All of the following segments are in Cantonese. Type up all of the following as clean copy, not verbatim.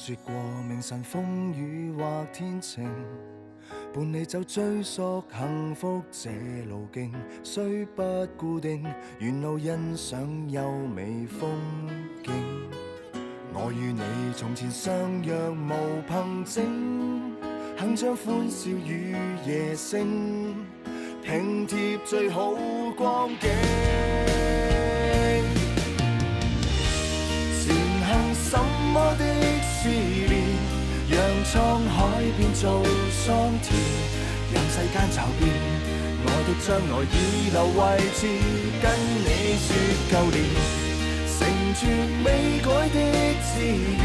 說過明晨風雨或天晴，伴你走追溯幸福這路徑，雖不固定，沿路欣賞優美風景。我與你從前相約無憑證，鏗鏘歡笑與夜聲，拼貼最好光景。前行什麼的試煉，讓滄海變做桑田，讓世間驟變，我的將來已留位置，跟你說舊年。成全未改的志願，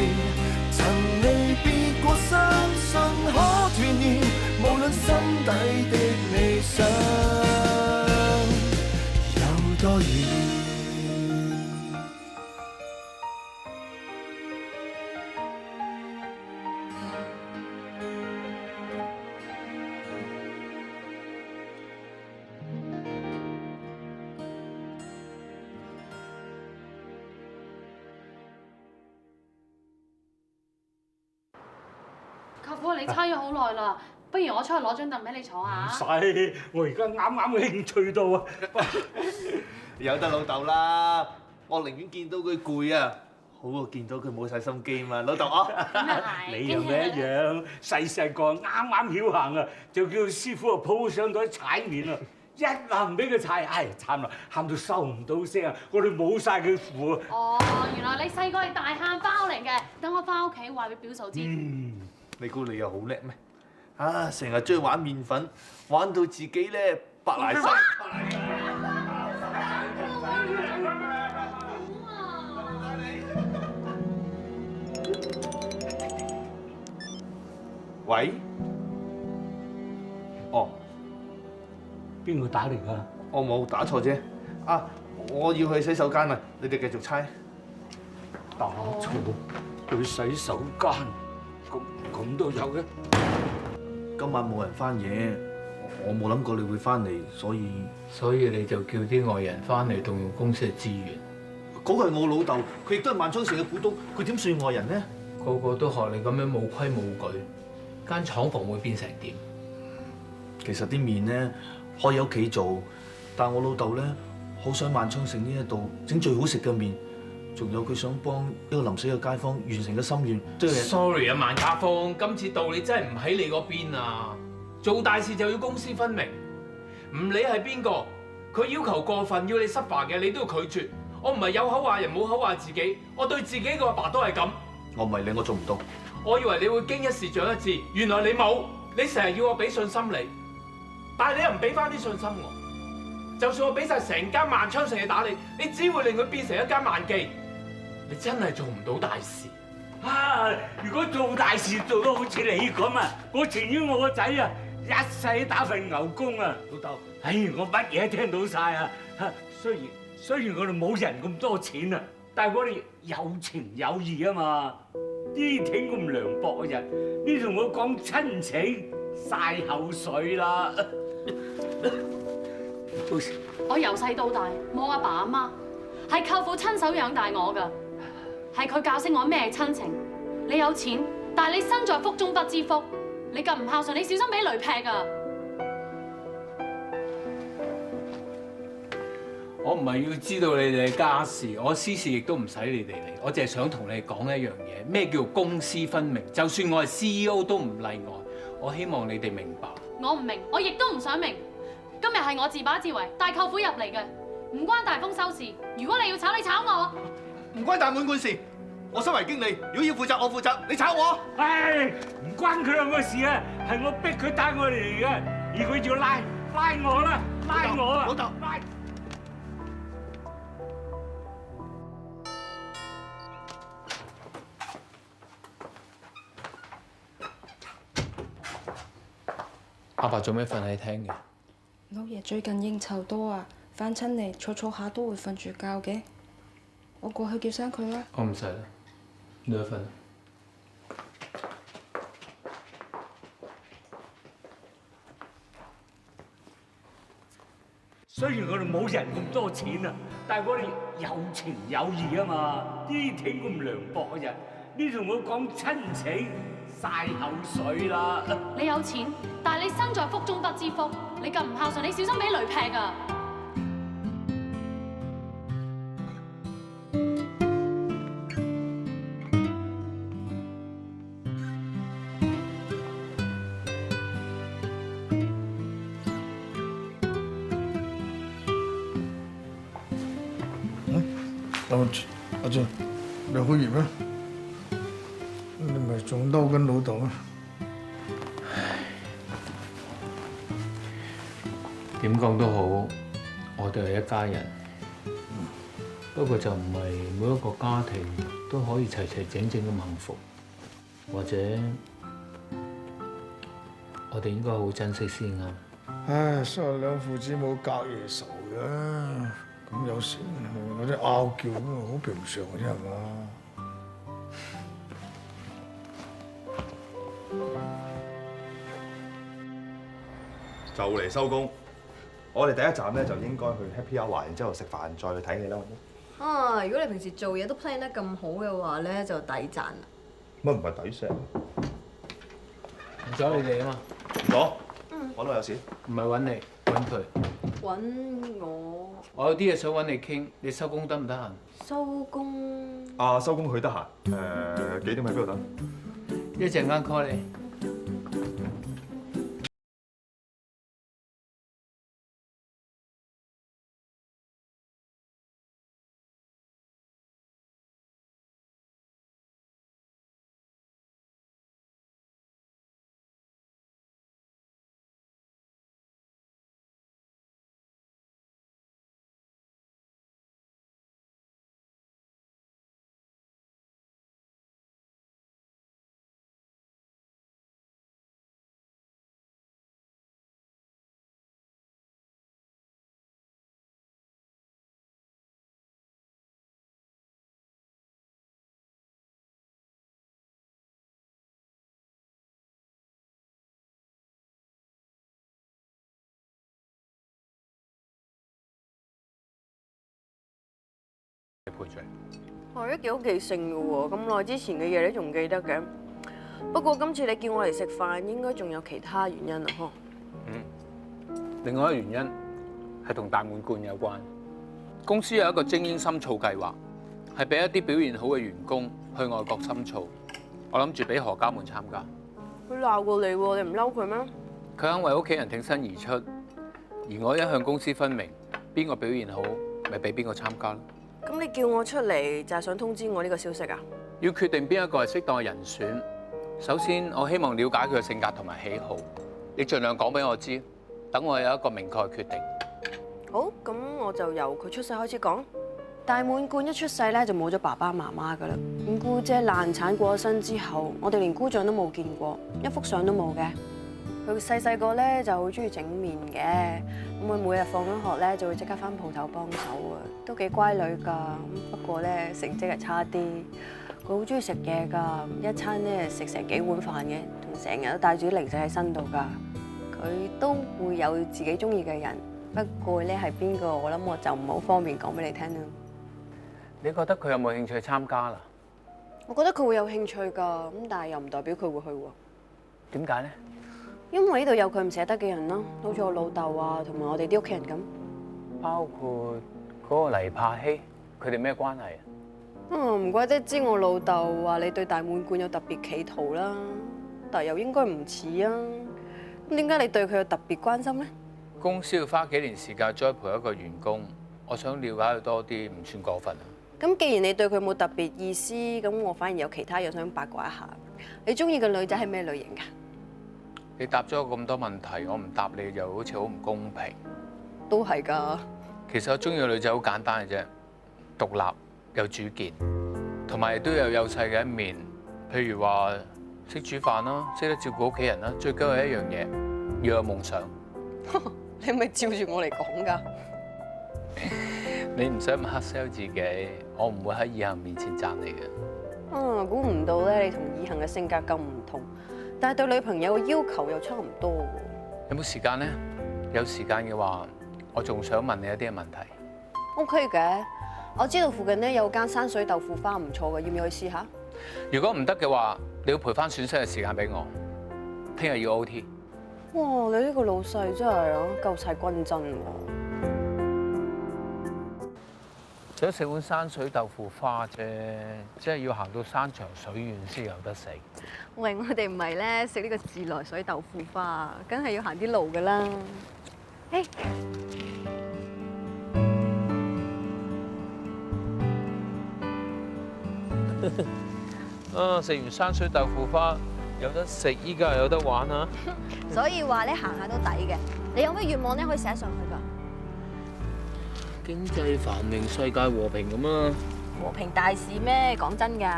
曾離別過，相信可團圓。無論心底的理想有多遠。舅父，你猜咗好耐啦，不如我出去攞張凳俾你坐下。唔使，我而家啱啱興趣到啊！由得老豆啦，我寧願見到佢攰啊，好過見到佢冇晒心機嘛，老豆啊！你又咩一樣？細個啱啱曉行啊，就叫師傅啊抱上台踩面啊！一話唔俾佢踩，唉慘啦，喊到收唔到聲啊！我哋冇晒佢符啊！哦，原來你細個係大喊包嚟嘅，等我翻屋企話俾表嫂知。你估你又好叻咩？啊，成日追玩麵粉，玩到自己咧白賴晒。喂？哦，邊個打嚟㗎？我冇打錯啫。啊，我要去洗手間啊！你哋繼續猜。打錯去洗手間，咁都有嘅。今晚冇人翻夜，我冇諗過你會翻嚟，所以你就叫啲外人翻嚟動用公司嘅資源。嗰個係我老豆，佢亦都係萬昌城嘅股東，佢點算外人呢？個個都學你咁樣冇規冇矩，間廠房會變成點？其實啲麵咧可以喺屋企做，但我老豆咧好想萬昌城呢一度整最好食嘅麵，仲有佢想幫一個臨死嘅街坊完成嘅心願。Sorry 啊，萬家豐，今次道理真係唔喺你嗰邊啊！做大事就要公私分明，唔理係邊個，佢要求過分要你失敗嘅，你都要拒絕。我唔係有口話人冇口話自己，我對自己個阿爸都係咁。我唔係你，我做唔到。我以為你會經一事長一智，原來你冇。你成日要我俾信心你，但係你又唔俾翻啲信心我。就算我俾晒成間萬昌城去打你，你只會令佢變成一間萬記。你真係做唔到大事。啊！如果做大事做到好似你咁啊，我情願我個仔啊一世打份牛工啊！老豆，唉，我乜嘢聽到晒啊！雖然我哋冇人咁多錢啊，但係我哋有情有義啊嘛！呢挺咁涼薄嘅人，你同我講親情，嘥口水啦！我由細到大冇阿爸阿媽，係舅父親手養大我㗎，係佢教識我咩親情。你有錢，但係你身在福中不知福，你咁唔孝順，你小心俾雷劈啊！我唔係要知道你哋嘅家事，我私事亦都唔使你哋理。我淨係想同你講一樣嘢，咩叫公私分明？就算我係 CEO 都唔例外。我希望你哋明白。我唔明，我亦都唔想明。今日係我自把自為帶舅父入嚟嘅，唔關大豐收事。如果你要炒，你炒我。唔關大滿貫事，我身為經理，如果要負責，我負責，你炒我。唉，唔關佢兩個事啊，係我逼佢帶我哋嚟嘅，而佢要拉我啦，拉我啊！老豆，拉！阿爸做咩瞓喺廳嘅？老爺最近應酬多啊，翻親嚟坐下都會瞓住覺嘅。我過去叫聲佢啦。我唔使啦，你去瞓啦。雖然我哋冇人咁多錢啊，但係我哋有情有義啊嘛！呢挺咁涼薄嘅人，你同我講親情，嘥口水啦！你有錢，但係你身在福中不知福，你咁唔孝順，你小心俾雷劈啊！阿俊，你好熱咩？你咪仲嬲緊老豆啊？點講都好，我哋係一家人。不過就唔係每一個家庭都可以齊齊整整咁幸福，或者我哋應該好珍惜先啱。唉，所謂兩父子冇隔夜仇嘅，咁有時有啲拗撬咁啊，好平常嘅啫係嘛？就嚟收工，我哋第一站咧就應該去 Happy Hour，然之後食飯再去睇戲啦。啊！如果你平時做嘢都 plan 得咁好嘅話咧，就抵賺啦。乜唔係抵食？唔阻你哋啊嘛，唔阻。揾我有事。唔係揾你，揾佢。揾我我有啲嘢想揾你傾，你收工得唔得閒？收工。啊，收工佢得閒。幾點喺邊度等？一陣間 call 你。賠罪。我都幾好記性嘅喎，咁耐之前嘅嘢你仲記得嘅。不過今次你叫我嚟食飯，應該仲有其他原因啊，嗬？另外一個原因係同大滿貫有關。公司有一個精英深造計劃，係俾一啲表現好嘅員工去外國深造。我諗住俾何家門參加。佢鬧過你喎，你唔嬲佢咩？佢肯為屋企人挺身而出，而我一向公私分明，邊個表現好，咪俾邊個參加咯。咁你叫我出嚟就係想通知我呢個消息啊？要決定邊一個係適當嘅人選，首先我希望了解佢嘅性格同埋喜好，你盡量講俾我知，等我有一個明確嘅決定。好，咁我就由佢出世開始講。大滿貫一出世咧就冇咗爸爸媽媽噶啦，咁姑姐難產過咗身之後，我哋連姑丈都冇見過，一幅相都冇嘅。佢細個咧就好中意整麵嘅，咁佢每日放咗學咧就會即刻返鋪頭幫手啊，都幾乖女㗎。咁不過咧成績係差啲，佢好中意食嘢㗎，一餐咧食成幾碗飯嘅，同成日都帶住啲零食喺身度㗎。佢都會有自己中意嘅人，不過咧係邊個，我諗我就唔好方便講俾你聽啦。你覺得佢有冇興趣參加啦？我覺得佢會有興趣㗎，咁但係又唔代表佢會去喎。點解咧？因為呢度有佢唔捨得嘅人咯，好似我老豆啊，同埋我哋啲屋企人咁。包括嗰個黎柏希，佢哋咩關係啊？唔怪得知我老豆話你對大滿貫有特別企圖啦，但又應該唔似啊。咁點解你對佢有特別關心咧？公司要花幾年時間栽培一個員工，我想了解佢多啲，唔算過分啊。咁既然你對佢冇特別意思，咁我反而有其他嘢想八卦一下。你中意嘅女仔係咩類型㗎？你答咗我咁多問題，我唔答你又好似好唔公平。都係㗎。其實我中意嘅女仔好簡單嘅啫，獨立有主見，同埋亦都有幼細嘅一面。譬如話識煮飯啦，識得照顧屋企人啦，最緊要係一樣嘢，要有夢想。你係咪照住我嚟講㗎？你唔使咁黑 sell 自己，我唔會喺以恒面前讚你嘅。估唔到咧，你同以恒嘅性格咁唔同。但係對女朋友嘅要求又差唔多喎。有冇時間呢？有時間嘅話，我仲想問你一啲嘅問題。OK 嘅，我知道附近咧有間山水豆腐花唔錯嘅，要唔要去試下？如果唔得嘅話，你要賠翻損失嘅時間俾我。聽日要 OT。哇！你呢個老細真係啊，夠晒均真喎。想食碗山水豆腐花啫，即係要行到山長水遠先有得食。喂，我哋唔係咧食呢個自來水豆腐花，梗係要行啲路㗎啦。誒，食完山水豆腐花有得食，依家又有得玩啊！所以話咧行下都抵嘅。你有咩願望咧可以寫上去㗎？經濟繁榮，世界和平咁啊！和平大事咩？講真㗎。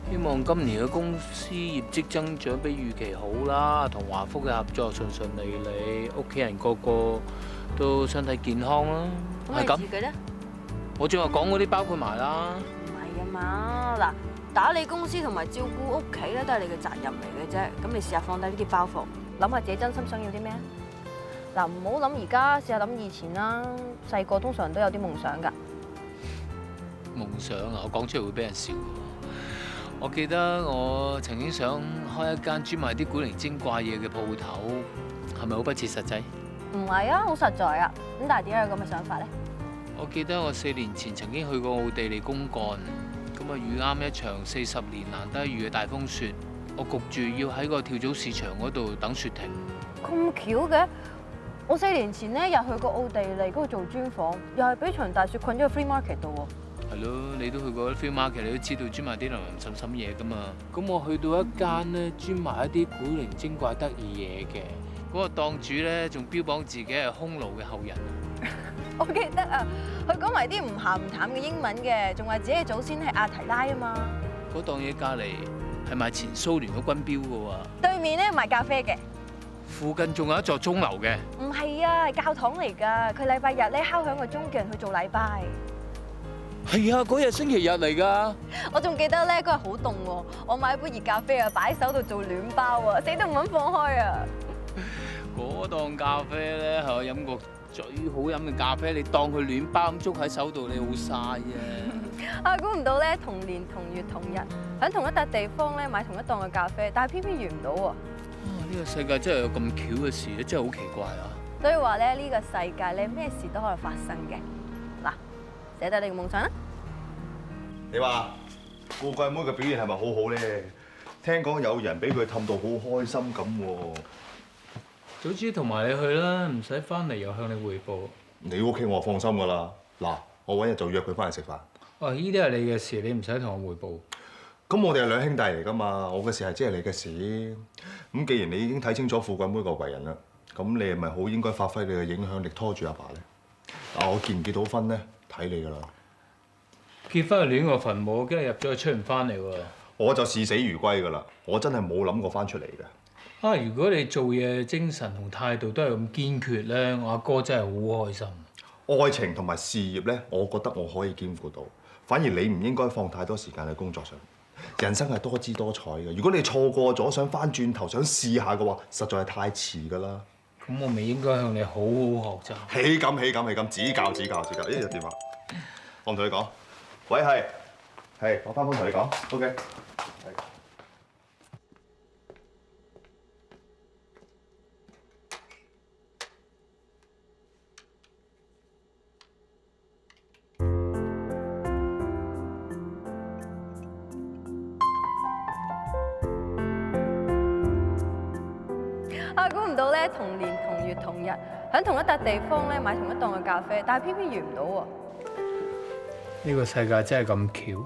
希望今年嘅公司業績增長比預期好啦，同華福嘅合作順順利利，屋企人個個都身體健康啦。係咁。自己咧？我正話講嗰啲包括埋啦。唔係啊嘛，嗱，打理公司同埋照顧屋企咧都係你嘅責任嚟嘅啫。咁你試下放低呢啲包袱，諗下自己真心想要啲咩？嗱，唔好諗而家，試下諗以前啦。細個通常都有啲夢想㗎。夢想啊！我講出嚟會俾人笑。我記得我曾經想開一間專賣啲古靈精怪嘢嘅鋪頭，係咪好不切實際？唔係啊，好實在啊。咁但係點解有咁嘅想法咧？我記得我4年前曾經去過奧地利公幹，咁啊遇啱一場40年難得一遇嘅大風雪，我焗住要喺個跳蚤市場嗰度等雪停。咁巧嘅？我4年前咧又去過奧地利嗰度做專訪，又係俾場大雪困咗個 free market 度喎。係咯，你都去過 free market，你都知道專賣啲零零滲滲嘢噶嘛。咁我去到一間咧專賣一啲古靈精怪得意嘢嘅，嗰個檔主咧仲標榜自己係匈奴嘅後人。我記得啊，佢講埋啲唔鹹唔淡嘅英文嘅，仲話自己嘅祖先係阿提拉啊嘛。嗰檔嘢隔離係賣前蘇聯嘅軍標嘅喎。對面咧賣咖啡嘅。附近仲有一座鐘樓嘅。唔係啊，係教堂嚟㗎。佢禮拜日咧敲響個鐘叫人去做禮拜。係啊，嗰日星期日嚟㗎。我仲記得咧嗰日好凍喎，我買杯熱咖啡啊，擺喺手度做暖包啊，死都唔肯放開啊。嗰檔咖啡咧係我飲過最好飲嘅咖啡，你當佢暖包咁捉喺手度，你好嘥啫。啊，估唔到咧，同年同月同日，喺同一笪地方咧買同一檔嘅咖啡，但係偏偏遇唔到喎。呢個世界真係有咁巧嘅事，真係好奇怪啊！所以話咧，呢個世界咧咩事都可能發生嘅。嗱，寫低你嘅夢想啦。你話富貴妹嘅表現係咪好好咧？聽講有人俾佢氹到好開心咁喎。早知同埋你去啦，唔使翻嚟又向你匯報。你屋企我放心㗎啦。嗱，我揾日就約佢翻嚟食飯。哦，呢啲係你嘅事，你唔使同我匯報。咁我哋係兩兄弟嚟㗎嘛，我嘅事係即係你嘅事。咁既然你已經睇清楚富貴妹個為人啦，咁你係咪好應該發揮你嘅影響力拖住阿爸咧？嗱，我結唔結到婚咧，睇你㗎啦。結婚係亂個墳墓，跟住入咗去出唔翻嚟喎。我就視死如歸㗎啦，我真係冇諗過翻出嚟嘅。啊！如果你做嘢精神同態度都係咁堅決咧，我阿哥真係好開心。愛情同埋事業咧，我覺得我可以兼顧到。反而你唔應該放太多時間喺工作上。人生係多姿多彩嘅，如果你錯過咗，想翻轉頭想試下嘅話，實在係太遲㗎啦。咁我咪應該向你好好學習。起咁，指教。呢個電話，我唔同你講。喂，係，我翻返同你講。OK。啊，估唔到咧，同年同月同日，喺同一笪地方咧買同一檔嘅咖啡，但係偏偏遇唔到喎。呢個世界真係咁巧。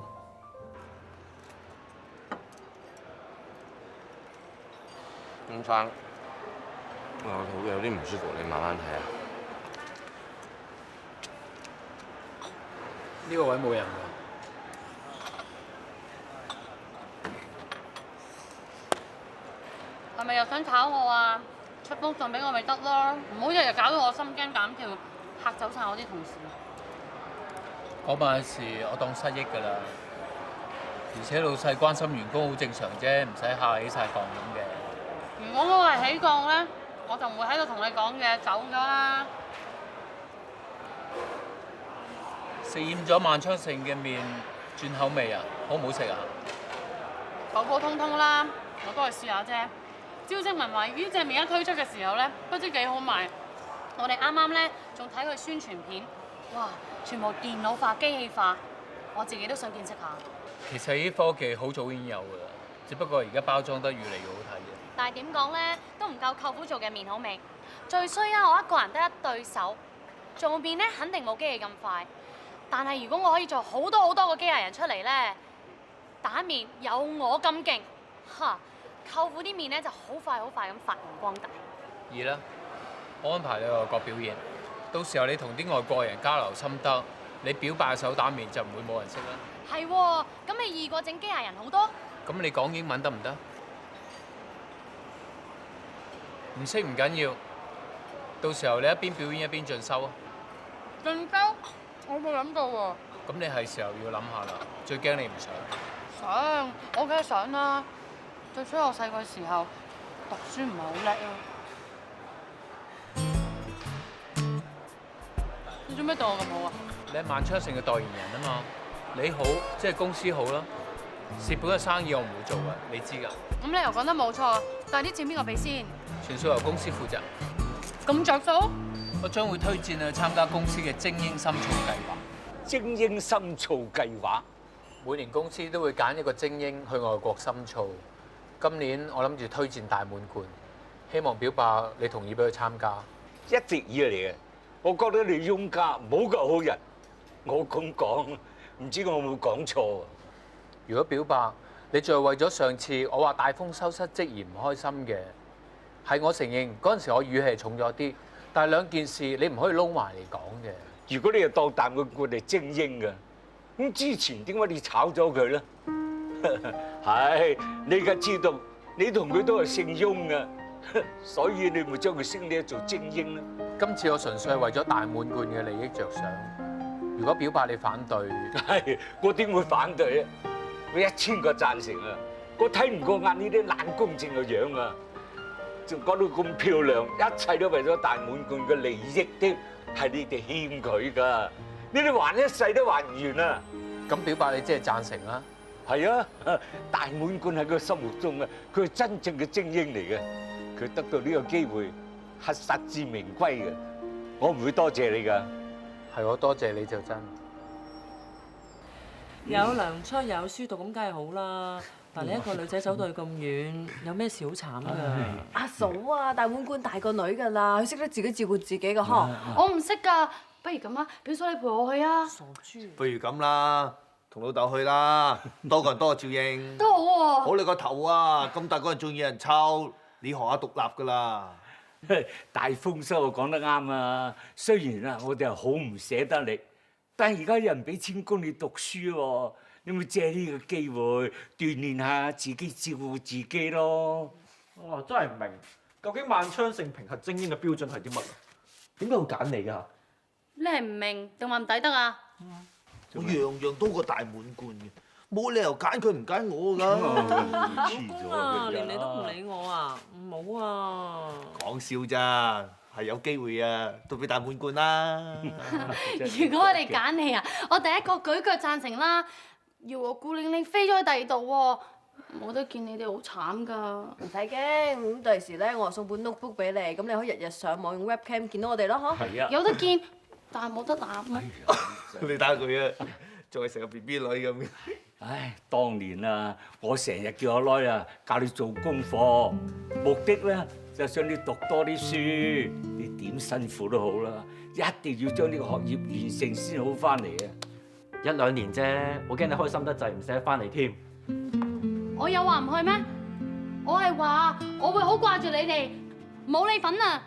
午餐，我肚有啲唔舒服，你慢慢睇下。呢個位冇人㗎。係咪又想炒我啊？出封信俾我咪得咯，唔好日日搞到我心驚膽跳，嚇走晒我啲同事。嗰晚嘅事我當失憶㗎啦，而且老細關心員工好正常啫，唔使下起晒槓咁嘅。如果我係起槓咧，我就唔會喺度同你講嘢，走咗啦。食厭咗萬昌盛嘅麵，轉口味啊，好唔好食啊？普普通通啦，我都係試下啫。招精文話呢隻麵一推出嘅時候咧，不知幾好賣。我哋啱啱咧仲睇佢宣傳片，哇！全部電腦化、機器化，我自己都想見識下。其實呢啲科技好早已經有㗎啦，只不過而家包裝得越嚟越好睇嘅。但係點講咧，都唔夠舅父做嘅麵好味。最衰啊，我一個人得一對手，做麵咧肯定冇機器咁快。但係如果我可以做好多個機械人出嚟咧，打麵有我咁勁，嚇！舅父啲麵咧就好快咁發揚光大。二啦，我安排你外國表演，到時候你同啲外國人交流心得，你表白手打麵就唔會冇人識啦。係喎，咁你易過整機械人好多。咁你講英文得唔得？唔識唔緊要，到時候你一邊表演一邊進修啊。進修？我冇諗過喎。咁你係時候要諗下啦，最驚你唔想。想，我梗係想啦。最衰我細個時候讀書唔係好叻咯。你做咩對我咁好啊？你係萬昌盛嘅代言人啊嘛，你好即係公司好啦。蝕本嘅生意我唔會做㗎，你知㗎。咁你又講得冇錯，但係啲錢邊個俾先？全數由公司負責。咁着數？我將會推薦你去參加公司嘅精英深造計劃。精英深造計劃，每年公司都會揀一個精英去外國深造。今年我諗住推薦大滿貫，希望表白你同意俾佢參加。一直以嚟啊，我覺得你翁家冇個好人。我咁講，唔知我有冇講錯啊？如果表白，你仲係為咗上次我話大豐收失職而唔開心嘅，係我承認嗰陣時我語氣係重咗啲，但係兩件事你唔可以撈埋嚟講嘅。如果你係當大滿貫係精英嘅，咁之前點解你炒咗佢咧？係你而家知道，你同佢都係姓翁啊，所以你咪將佢升呢做精英啦。今次我純粹係為咗大滿貫嘅利益着想。如果表白你反對，係我點會反對啊？我1000個贊成啊！我睇唔過眼呢啲懶公正嘅樣啊，仲講到咁漂亮，一切都為咗大滿貫嘅利益添，係你哋欠佢㗎，你哋還一世都還唔完啊！咁表白你即係贊成啦？係啊，大滿貫喺佢心目中啊，佢係真正嘅精英嚟嘅，佢得到呢個機會係實至名歸嘅，我唔會多謝你㗎。係我多謝你就真。有糧出有書讀咁梗係好啦，但你一個女仔走到去咁遠，有咩事好慘㗎？阿嫂啊，大滿貫大個女㗎啦，佢識得自己照顧自己㗎嗬。我唔識㗎，不如咁啊，表嫂你陪我去啊。傻豬。不如咁啦，同老豆去啦，多個人多個照應。都好喎。好你個頭啊！咁大個人仲要人湊，你學下獨立㗎啦。大豐收啊，講得啱啊！雖然啊，我哋係好唔捨得你，但係而家有人俾錢供你讀書喎，你咪借呢個機會鍛鍊下自己照顧自己咯。我真係唔明，究竟萬昌盛評核精英嘅標準係啲乜啊？點解會揀你㗎？你係唔明定話唔抵得啊？我樣樣多過大滿貫嘅，冇理由揀佢唔揀我㗎。老公啊，連你都唔理我啊，唔好啊！講笑咋，係有機會啊，都俾大滿貫啦。如果我哋揀你啊，我第一個舉腳贊成啦。要我孤零零飛咗去第二度喎，冇得見你哋好慘㗎。唔使驚，咁第時咧，我送本 notebook 俾你，咁你可以日日上網用 webcam 見到我哋咯，嗬。係啊。有得見，但係冇得攬啊。你打佢啊，仲係成個 BB 女咁嘅。唉，當年啊，我成日叫阿女啊教你做功課，目的咧就想你讀多啲書，你點辛苦都好啦，一定要將呢個學業完成先好翻嚟啊！1、2年啫，我驚你開心得滯，唔捨得翻嚟添。我有話唔去咩？我係話我會好掛住你哋，冇你份啊！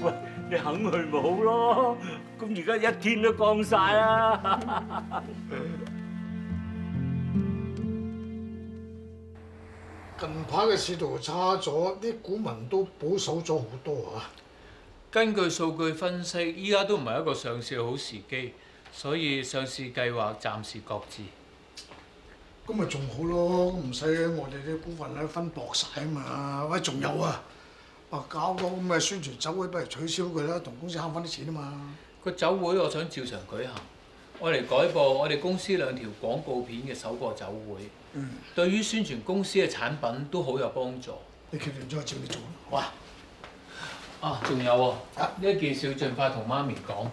喂，你肯去咪好咯？咁而家一天都光晒啦！近排嘅市道差咗，啲股民都保守咗好多啊！根據數據分析，依家都唔係一個上市嘅好時機，所以上市計劃暫時擱置。咁咪仲好咯，唔使我哋啲股份咧分薄晒啊嘛！喂，仲有啊，搞個咁嘅宣傳酒會，不如取消佢啦，同公司慳翻啲錢啊嘛！個酒會我想照常舉行，我嚟改播我哋公司2條廣告片嘅首播酒會，對於宣傳公司嘅產品都好有幫助。你決定咗照你做啦。哇！啊，仲有喎，呢一件事要盡快同媽咪講，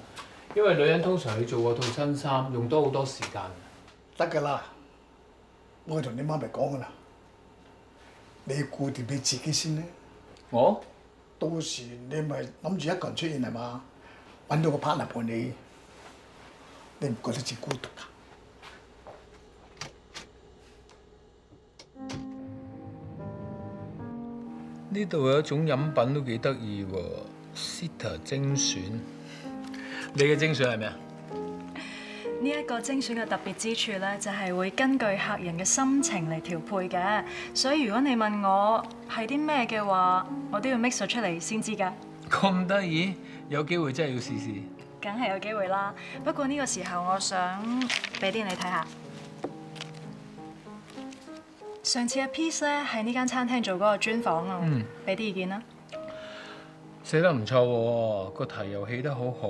因為女人通常去做個套新衫用多好多時間。得㗎啦，我會同你媽咪講㗎啦。你顧掂你自己先咧。我？到時你咪諗住一個人出現係嘛？揾到個 partner 陪你，你唔覺得自己孤獨㗎？呢度有一種飲品都幾得意喎 ，Sita 精選。你嘅精選係咩啊？呢一個精選嘅特別之處咧，就係會根據客人嘅心情嚟調配嘅。所以如果你問我係啲咩嘅話，我都要 mix 出嚟先知㗎。咁得意，有機會真係要試試。梗係有機會啦，不過呢個時候我想俾啲你睇下。上次阿 Peace 咧喺呢間餐廳做嗰個專訪啊，俾啲意見啦。寫得唔錯喎，個題又起得好好。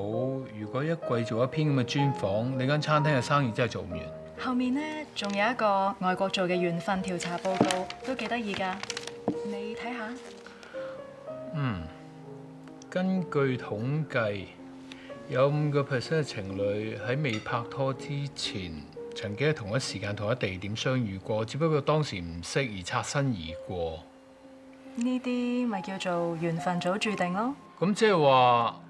如果一季做一篇咁嘅專訪，你間餐廳嘅生意真係做唔完。後面呢，仲有一個外國做嘅緣分調查報告，都幾得意㗎。你睇下。根據統計，有5% 嘅情侶喺未拍拖之前，曾經喺同一時間同一地點相遇過，只不過當時唔識而擦身而過。呢啲咪叫做緣分早注定咯。咁即係話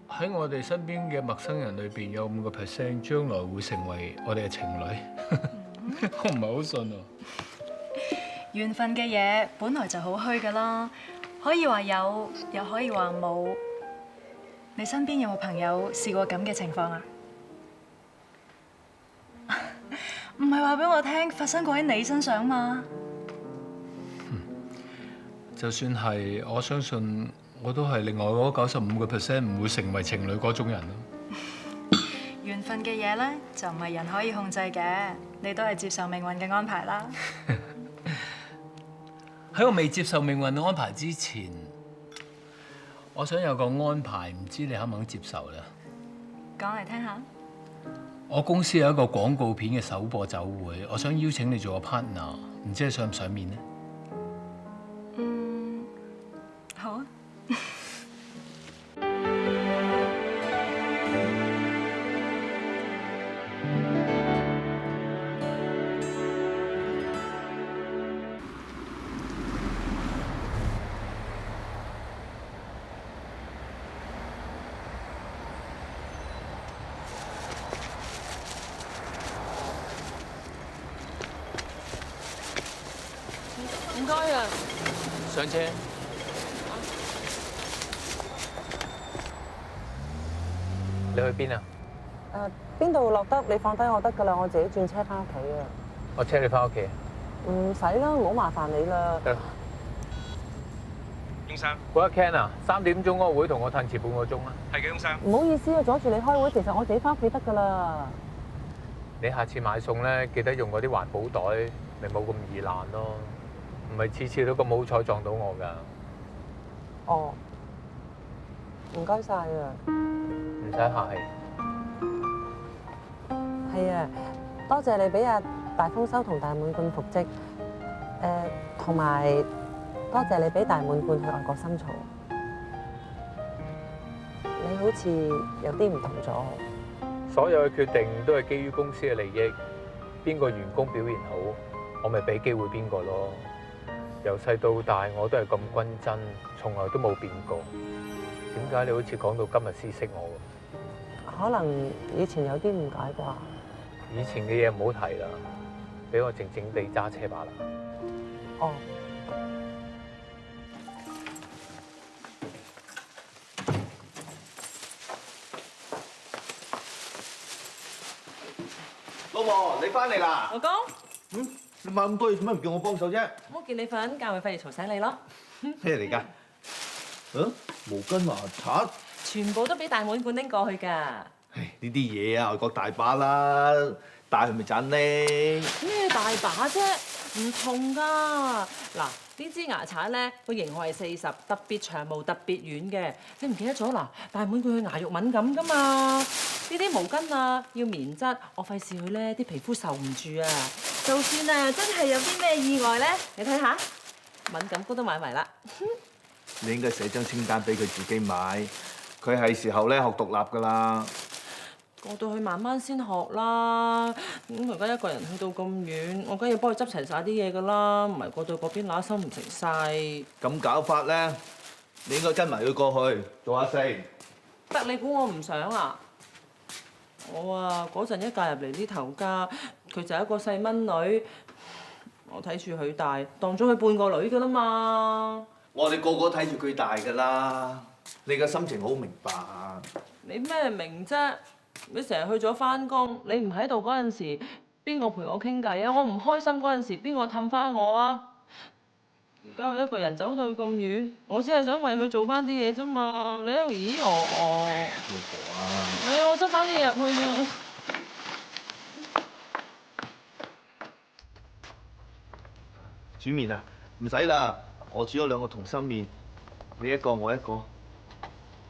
喺我哋身邊嘅陌生人裏邊，有5% 將來會成為我哋嘅情侶。我唔係好信喎。緣分嘅嘢本來就好虛㗎啦，可以話有，又可以話冇。你身邊有冇朋友試過咁嘅情況啊？唔係話俾我聽發生過喺你身上嘛？就算係，我相信我都係另外嗰95% 唔會成為情侶嗰種人咯。緣分嘅嘢咧，就唔係人可以控制嘅，你都係接受命運嘅安排啦。喺我未接受命運嘅安排之前，我想有個安排，唔知你肯唔肯接受咧？講嚟聽下。我公司有一個廣告片嘅首播酒會，我想邀請你做個 partner， 唔知你想唔想面呢？好啊。唔該啊。上車。你去邊啊？邊度落得你放低我得㗎啦，我自己轉車翻屋企啊。我車你翻屋企。唔使啦，唔好麻煩你啦。得啦。翁生，嗰一 Ken 啊，3點鐘嗰個會同我褪遲半個鐘啦。係嘅，翁生。唔好意思啊，阻住你開會，其實我自己翻屋企得㗎啦。你下次買餸咧，記得用嗰啲環保袋，咪冇咁易爛咯。唔係次次都咁好彩撞到我㗎。哦，唔該晒啊。唔使客氣。係啊，多謝你俾阿大豐收同大滿貫復職，同埋多謝你俾大滿貫去外國深造。你好似有啲唔同咗。所有嘅決定都係基於公司嘅利益，邊個員工表現好，我咪俾機會邊個咯。由細到大我都係咁均真，從來都冇變過。點解你好似講到今日先識我喎？可能以前有啲誤解啩。以前嘅嘢唔好提啦，俾我靜靜地揸車吧啦。哦。老婆，你翻嚟啦？老公。你買咁多嘢做咩唔叫我幫手啫？我見你瞓緊覺，咪費事嘈醒你咯。咩嚟㗎？毛巾牙刷，全部都俾大滿貫拎過去㗎。呢啲嘢啊，外國大把啦，帶去咪賺呢？咩大把啫？唔同㗎，嗱呢支牙刷咧個型號係40，特別長毛特別軟嘅。你唔記得咗嗱？大妹佢牙肉敏感㗎嘛，呢啲毛巾啊要棉質，我費事佢咧啲皮膚受唔住啊。就算啊真係有啲咩意外咧，你睇下，敏感膏都買埋啦。你應該寫張清單俾佢自己買，佢係時候咧學獨立㗎啦。過到去慢慢先學啦。咁而家一個人去到咁遠，我梗要幫佢執齊晒啲嘢㗎啦，唔係過到嗰邊揦手唔成勢。咁搞法咧，你應該跟埋佢過去做下四。得你估我唔想啊？我啊嗰陣一嫁入嚟呢頭家，佢就一個細蚊女，我睇住佢大，當咗佢半個女㗎啦嘛。我哋個個睇住佢大㗎啦，你嘅心情好明白。你咩明啫？你成日去咗返工，你唔喺度嗰陣時，邊個陪我傾偈啊？我唔開心嗰陣時，邊個氹返我啊？而家我一個人走到咁遠，我只係想為佢做返啲嘢啫嘛。你喺度咦我？老婆啊！我執返啲嘢入去啊！煮麵啊？唔使啦，我煮咗2個同心麵，你一個我一個。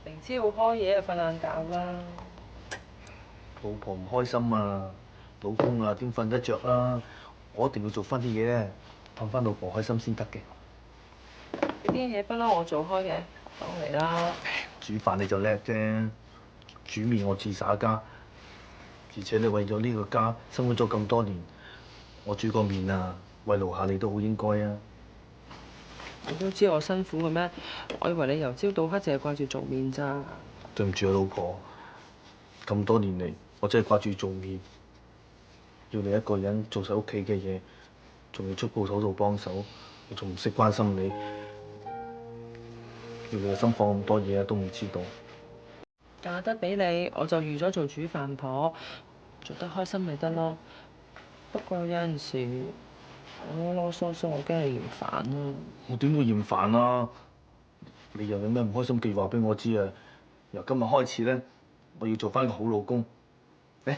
明知要開嘢就瞓晏覺啦。老婆唔開心啊，老公啊點瞓得着啊？我一定要做翻啲嘢咧，氹翻老婆開心先得嘅。呢啲嘢不嬲我做開嘅，當嚟啦。煮飯你就叻啫，煮麵我自耍家。而且你為咗呢個家生活咗咁多年，我煮個麵啊，慰勞下你都好應該啊。你都知我辛苦嘅咩？我以為你由朝到黑淨係掛住做麵咋。對唔住啊，老婆，咁多年嚟我真係掛住做麵，要你一個人做晒屋企嘅嘢，仲要出鋪頭度幫手，我仲唔識關心你，要你嘅心放咁多嘢都唔知道。嫁得俾你，我就預咗做煮飯婆，做得開心咪得咯。不過有陣時我囉囉嗦嗦，我驚你嫌煩啊。我點會嫌煩啊？你又有咩唔開心嘅話俾我知啊！由今日開始咧，我要做翻個好老公。嚟，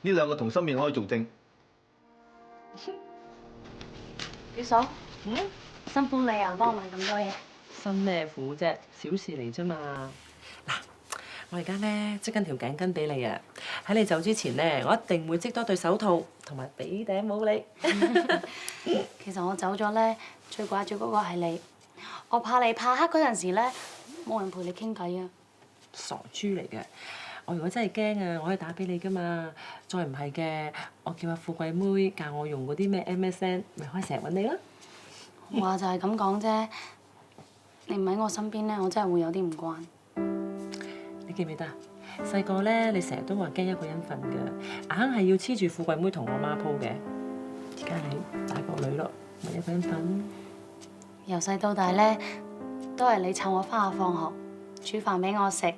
呢2個同心麵可以做證。表嫂，辛苦你啊，幫我買咁多嘢。辛咩苦啫？小事嚟啫嘛。嗱，我而家咧織緊條頸巾俾你啊！喺你走之前咧，我一定會織多對手套同埋俾頂帽你。其實我走咗咧，最掛住嗰個係你。我怕你怕黑嗰陣時咧，冇人陪你傾偈啊！傻豬嚟嘅！我如果真係驚啊，我可以打俾你噶嘛。再唔係嘅，我叫阿富貴妹教我用嗰啲咩 MSN， 咪可以成日揾你啦。話就係咁講啫。你唔喺我身邊咧，我真係會有啲唔慣。你記唔記得啊？細個咧，你成日都話驚一個人瞓㗎，硬係要黐住富貴妹同我媽鋪嘅。而家你大個女咯，咪一個人瞓。由細到大咧，都係你湊我翻學放學，煮飯俾我食，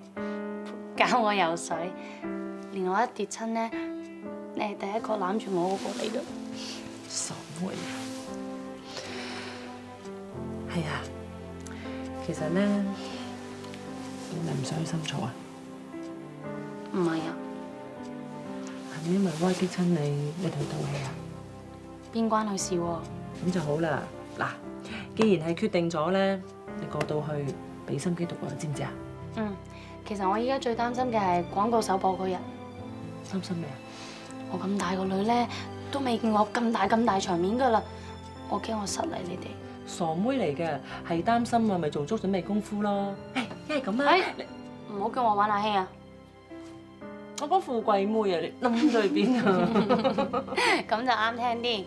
教我游水，連我一跌親咧，你係第一個攬住我嗰個嚟㗎。傻妹。係啊，其實咧，你咪唔想去深造啊？唔係啊，係咪因為威逼親你，你同佢鬥氣啊？邊關佢事喎？咁就好啦。嗱，既然係決定咗咧，你過到去俾心機讀啊，知唔知啊？其實我依家最擔心嘅係廣告首播嗰日。擔心咩啊？我咁大個女咧，都未見過咁大場面㗎啦，我驚我失禮你哋。傻妹嚟嘅，係擔心啊，咪做足準備功夫咯。一係咁啊，唔好叫我玩下戲啊！我講富貴妹啊，你諗咗去邊啊？咁就啱聽啲。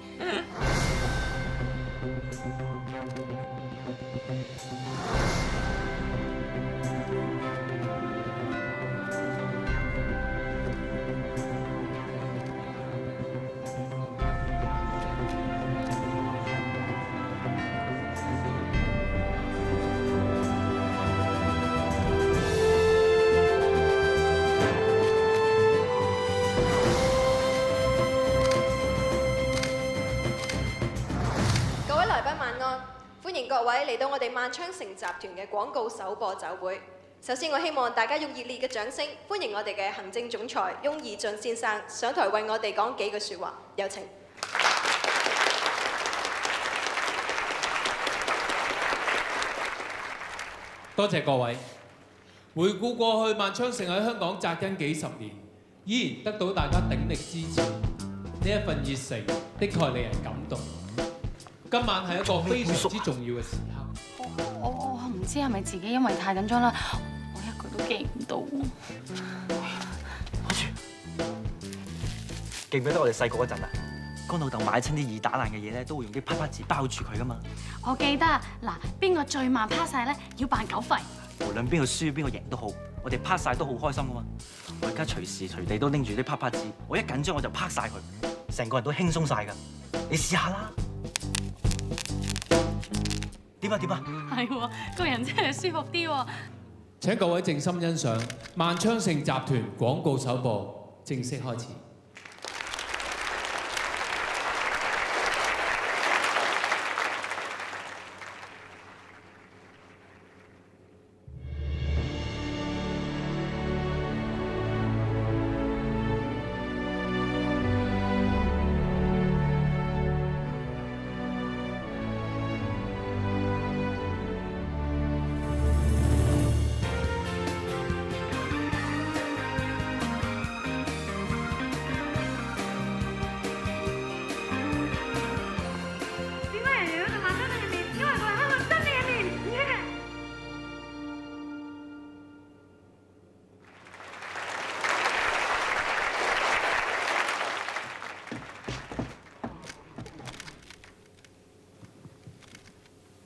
歡迎各位嚟到我哋萬昌城集團嘅廣告首播酒會。首先，我希望大家用熱烈嘅掌聲歡迎我哋嘅行政總裁翁義俊先生上台為我哋講幾句説話，有請。多謝各位。回顧過去，萬昌盛喺香港扎根幾十年，依然得到大家鼎力支持，呢一份熱誠的確令人感動。今晚係一個非常之重要嘅時刻。我唔知係咪自己因為太緊張啦，我一句都記唔到。記唔記得我哋細個嗰陣啊？乾老豆買親啲易打爛嘅嘢咧，都會用啲啪啪紙包住佢噶嘛。我記得嗱，邊個最慢趴晒咧，要扮狗吠。無論邊個輸邊個贏都好，我哋啪晒都好開心噶嘛。我而家隨時隨地都拎住啲啪啪紙，我一緊張我就啪晒佢，成個人都輕鬆晒噶。你試下啦。點啊？係喎，個人真係舒服啲喎。請各位靜心欣賞萬昌盛集團廣告首播正式開始。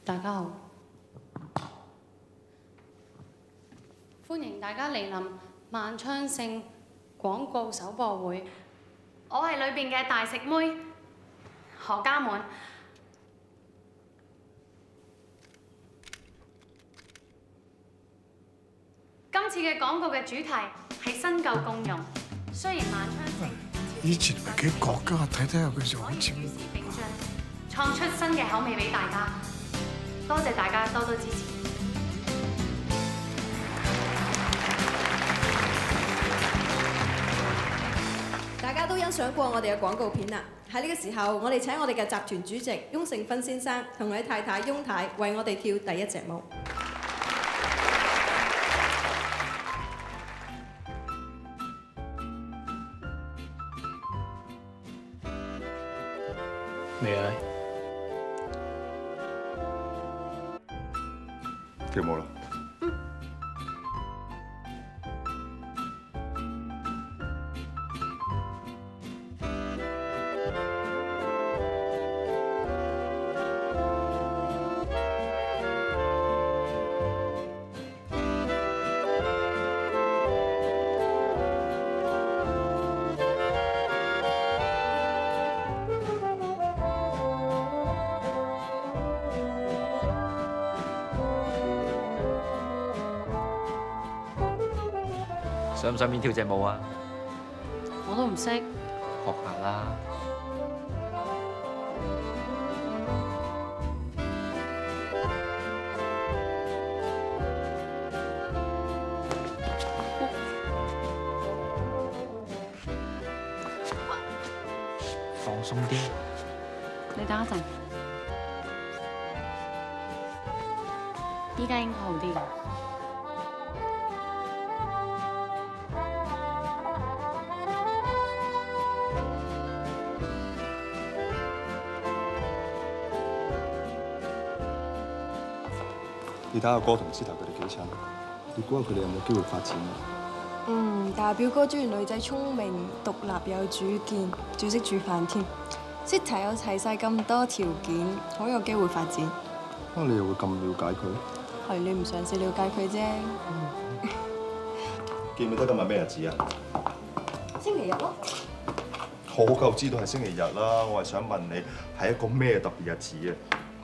大家好，歡迎大家嚟臨萬昌盛廣告首播會。我係裏邊嘅大食妹何嘉滿。今次嘅廣告嘅主題係新舊共融。雖然萬昌盛以前咪幾國家睇睇下佢就好似與時並進，創出新嘅口味俾大家。多謝大家多多支持。大家都欣賞過我哋嘅廣告片啦。喺呢個時候，我哋請我哋嘅集團主席翁盛芬先生同佢太太翁太為我哋跳第一隻舞。未啊？跳舞啦！想唔想邊跳隻舞啊？我都唔識。學下啦。放鬆啲。你等一陣，依家應該好啲㗎。你睇下哥同師頭佢哋幾襯，你估下佢哋有冇機會發展啊？大表哥中意女仔聰明、獨立有主見，仲識煮飯添。師頭有齊晒咁多條件，好有機會發展。你又會咁了解佢？係你唔嘗試了解佢啫。記唔記得今日咩日子啊？星期日咯。我夠知道係星期日啦，我係想問你係一個咩特別日子啊？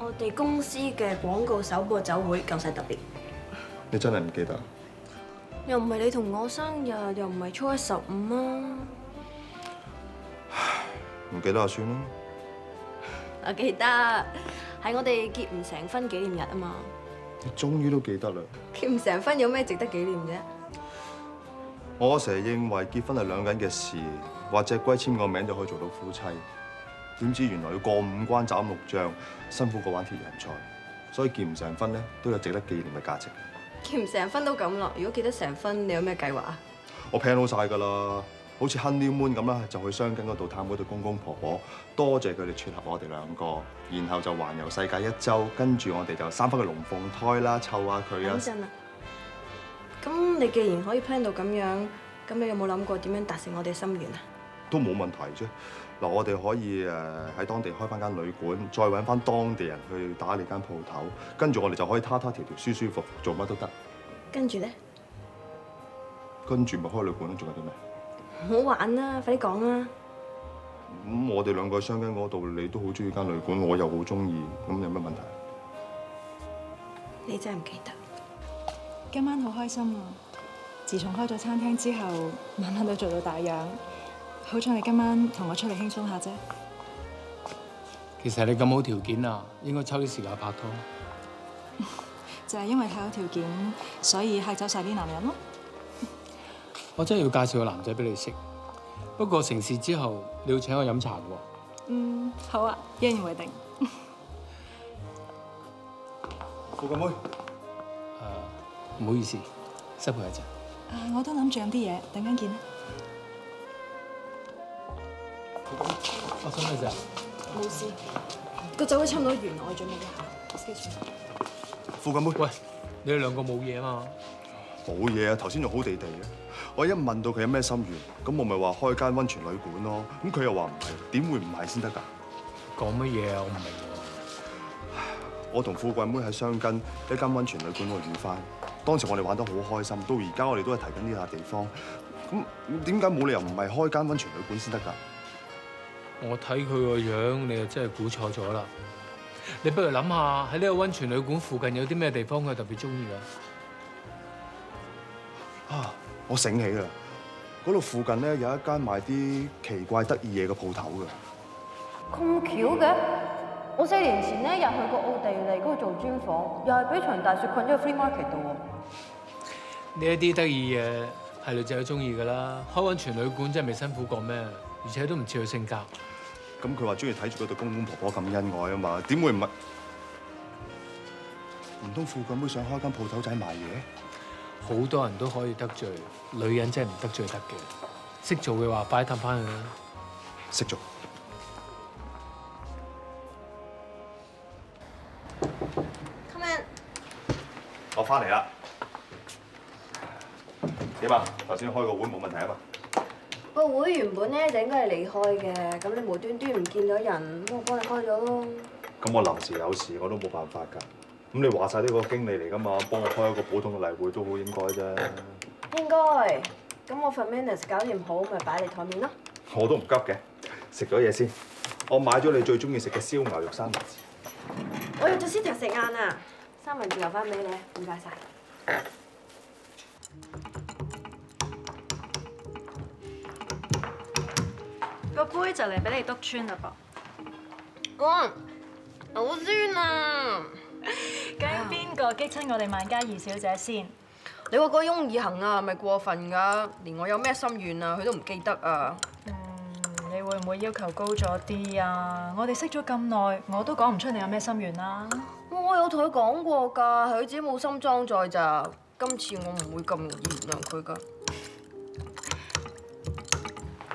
我哋公司嘅廣告首播酒會夠晒特別。你真係唔記得？又唔係你同我生日，又唔係初一15啊！唔記得就算啦。我記得係我哋結唔成婚紀念日啊嘛。你終於都記得啦。結唔成婚有咩值得紀念啫？我成日認為結婚係兩個人嘅事，或者歸簽個名就可以做到夫妻。點知原來要過5關斬6將，辛苦過玩鐵人賽。所以結唔成婚咧，都有值得紀念嘅價值。結唔成婚都咁咯，如果結得成婚，你有咩計劃啊？我 plan 好晒㗎啦，好似 honeymoon 咁啦，就去雙根嗰度探嗰對公公婆婆，多謝佢哋撮合我哋兩個，然後就環遊世界1週，跟住我哋就生翻個龍鳳胎啦，湊下佢啊！等陣啊！咁你既然可以 plan 到咁樣，咁你有冇諗過點樣達成我哋心願啊？都冇問題啫。嗱，我哋可以喺當地開翻間旅館，再揾翻當地人去打理間鋪頭，跟住我哋就可以他條舒舒服服做乜都得。跟住咧？跟住咪開旅館咯，仲有啲咩？唔好玩啦，快啲講啦！咁我哋兩個喺雙根嗰度，你都好中意間旅館，我又好中意，咁有咩問題？你真係唔記得。今晚好開心啊！自從開咗餐廳之後，晚晚都做到大樣。好彩你今晚同我出嚟輕鬆下啫。其實你咁好條件啊，應該抽啲時間拍拖。就係因為睇好條件，所以嚇走晒啲男人咯。我真係要介紹個男仔俾你識，不過成事之後你要請我飲茶嘅喎。好啊，一言為定。富貴妹，唔好意思，失陪一陣。我都諗住飲啲嘢，等陣見啦。發生咩事？冇事，個酒會差唔多完啦，我準備一下。富貴妹，喂，你哋兩個冇嘢啊嘛？冇嘢啊，頭先仲好地地嘅。我一問到佢有咩心願，咁我咪話開間溫泉旅館咯。咁佢又話唔係，點會唔係先得㗎？講乜嘢啊？我唔明喎。我同富貴妹喺雙根一間溫泉旅館度遇翻，當時我哋玩得好開心，到而家我哋都係提緊呢笪地方。咁點解冇理由唔係開間溫泉旅館先得㗎？我睇佢個樣，你就真係估錯咗啦！你不如諗下喺呢個溫泉旅館附近有啲咩地方佢特別中意㗎？啊！我醒起啦，嗰度附近咧有一間賣啲奇怪得意嘢嘅鋪頭㗎。咁巧嘅？我4年前咧又去過奧地利嗰度做專訪，又係俾場大雪困咗喺 free market 度喎。呢一啲得意嘢係女仔都中意㗎啦。開溫泉旅館真係未辛苦過咩？而且都唔似佢性格。咁佢話中意睇住嗰對公公婆婆咁恩愛啊嘛，點會唔係？唔通富貴妹想開間鋪頭仔賣嘢？好多人都可以得罪，女人真係唔得罪得嘅。識做嘅話，快啲氹翻佢啦。識做。Come in。我翻嚟啦。點啊？頭先開個會冇問題啊嘛？個會原本咧就應該係離開嘅，咁你無端端唔見咗人，咁我幫你開咗咯。咁我臨時有事我都冇辦法㗎。咁你話晒呢個經理嚟㗎嘛，幫我開一個普通嘅例會都好應該啫。應該。咁我份 menu 搞掂好，咪擺你台面咯。我都唔急嘅，食咗嘢先。我買咗你最中意食嘅燒牛肉三文治。我要咗先食晏啊！三文治留翻俾你，唔該晒。個杯就嚟俾你篤穿啦噃！哇，好酸啊！究竟邊個激親我哋萬家二小姐先？你話嗰個翁以恒啊，係咪過分㗎？連我有咩心願啊，佢都唔記得啊！你會唔會要求高咗啲啊？我哋識咗咁耐，我都講唔出你有咩心願啦。我有同佢講過㗎，係佢自己冇心裝載咋。今次我唔會咁容易原諒佢㗎。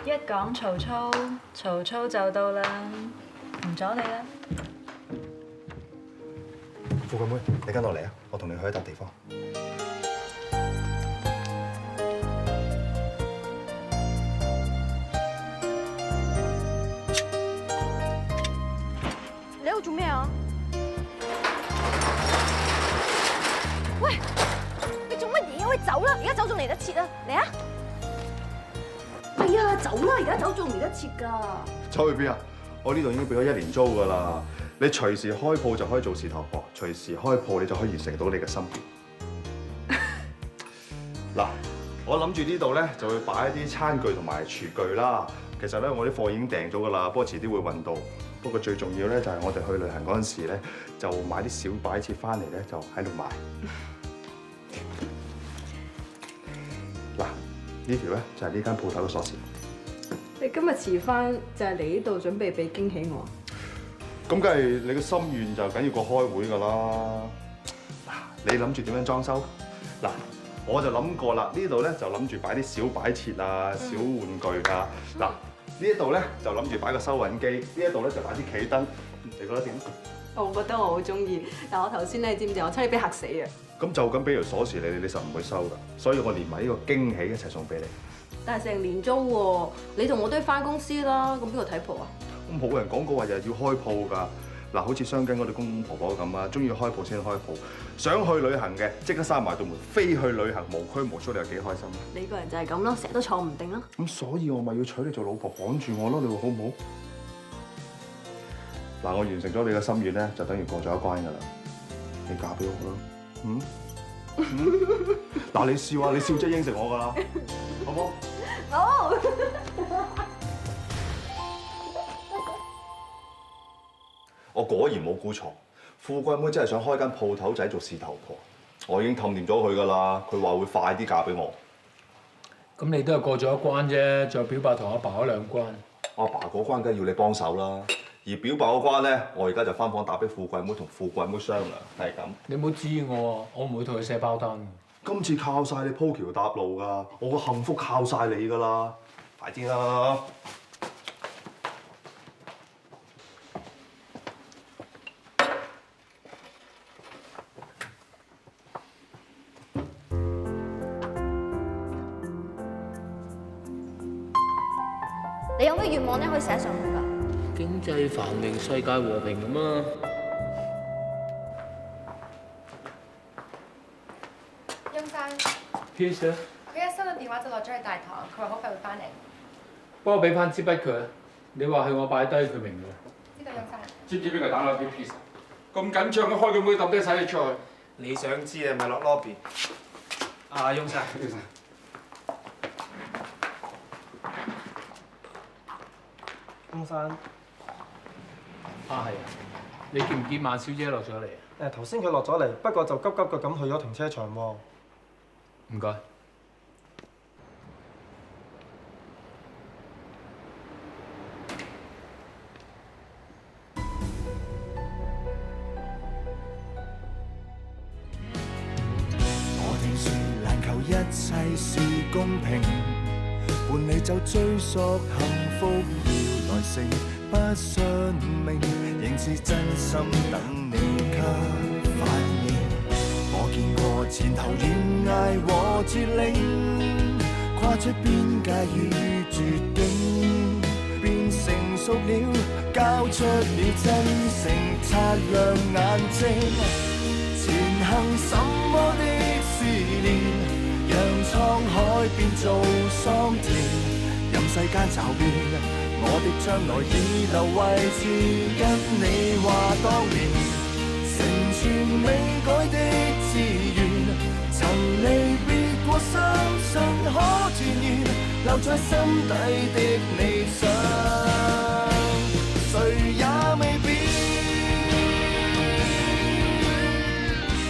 一講曹操，曹操就到啦，唔阻你啦。富貴妹，你跟落嚟啊！我同你去一笪地方。你喺度做咩啊？喂，你做乜嘢？喂，走啦！而家走仲嚟得切啊！嚟啊！係啊，走啦！而家走仲嚟得切㗎。走去邊啊？我呢度已經俾咗1年租㗎啦。你隨時開鋪就可以做事頭婆，隨時開鋪你就可以完成到你嘅心願。嗱，我諗住呢度咧就會擺一啲餐具同埋廚具啦，其實咧，我啲貨已經訂咗㗎啦，不過遲啲會運到。不過最重要咧，就係我哋去旅行嗰陣時咧，就買啲小擺設翻嚟咧，就喺度賣。嗱，呢條咧就係呢間鋪頭嘅鎖匙。你今日遲翻就係嚟呢度準備俾驚喜我。咁梗係你個心願就緊要過開會㗎啦。嗱，你諗住點樣裝修？嗱，我就諗過啦，呢度咧就諗住擺啲小擺設啊、小玩具啊。嗱，呢一度咧就諗住擺個收銀機，呢一度咧就擺啲企燈。你覺得點？我覺得我好中意，但我頭先咧，知唔知我差啲俾嚇死啊！咁就咁俾條鎖匙你實唔會收㗎，所以我連埋呢個驚喜一齊送俾你。但係成年租喎，你同我都要翻公司啦，咁邊度睇鋪啊？咁冇人講過話日日要開鋪㗎。嗱，好似雙根嗰啲公公婆婆咁啊，中意開鋪先開鋪，想去旅行嘅即刻閂埋道門，飛去旅行，無拘無束，你又幾開心？你個人就係咁咯，成日都坐唔定咯。咁所以我咪要娶你做老婆，綁住我咯，你話好唔好？嗱，我完成咗你嘅心願咧，就等於過咗一關㗎啦。你嫁俾我啦，嗯？嗱，你笑啊，你笑即係應承我㗎啦，好唔好？好。我果然冇估錯，富貴妹真係想開間鋪頭仔做事頭婆，我已經氹掂咗佢㗎啦。佢話會快啲嫁俾我。咁你都係過咗一關啫，仲有表白同阿爸嗰兩關。阿爸嗰關梗係要你幫手啦，而表白嗰關咧，我而家就翻房打俾富貴妹同富貴妹商量，係咁。你唔好指意我啊，我唔會同佢寫包單。今次靠晒你鋪橋搭路㗎，我個幸福靠晒你㗎啦，快啲啦！你有咩願望咧可以寫上去㗎？經濟繁榮，世界和平咁啊！翁生， Yes sir。佢一收到電話就落咗去大堂，佢話好快會翻嚟。幫我俾翻支筆佢，你話係我擺低佢明㗎。知道翁生。知唔知邊個打電話俾 Peace？咁緊張，開個會揼低晒你出去。你想知啊，咪落 lobby。啊，翁生。翁生。啊係啊，你見唔見萬小姐落咗嚟？誒頭先佢落咗嚟，不過就急急腳咁去咗停車場喎。唔該。我聽說難求一切是公平，伴你就追溯幸福要來成，不信命，仍是真心等你給反應。我見過前頭懸崖和絕嶺，跨出邊界與絕境，變成熟了，交出了真誠，擦亮眼睛。前行什麼的試煉，讓滄海變做桑田，任世間驟變，我的將來已留位置，跟你話當年，成全未改的志願，曾離別過相信可團圓，留在心底的理想。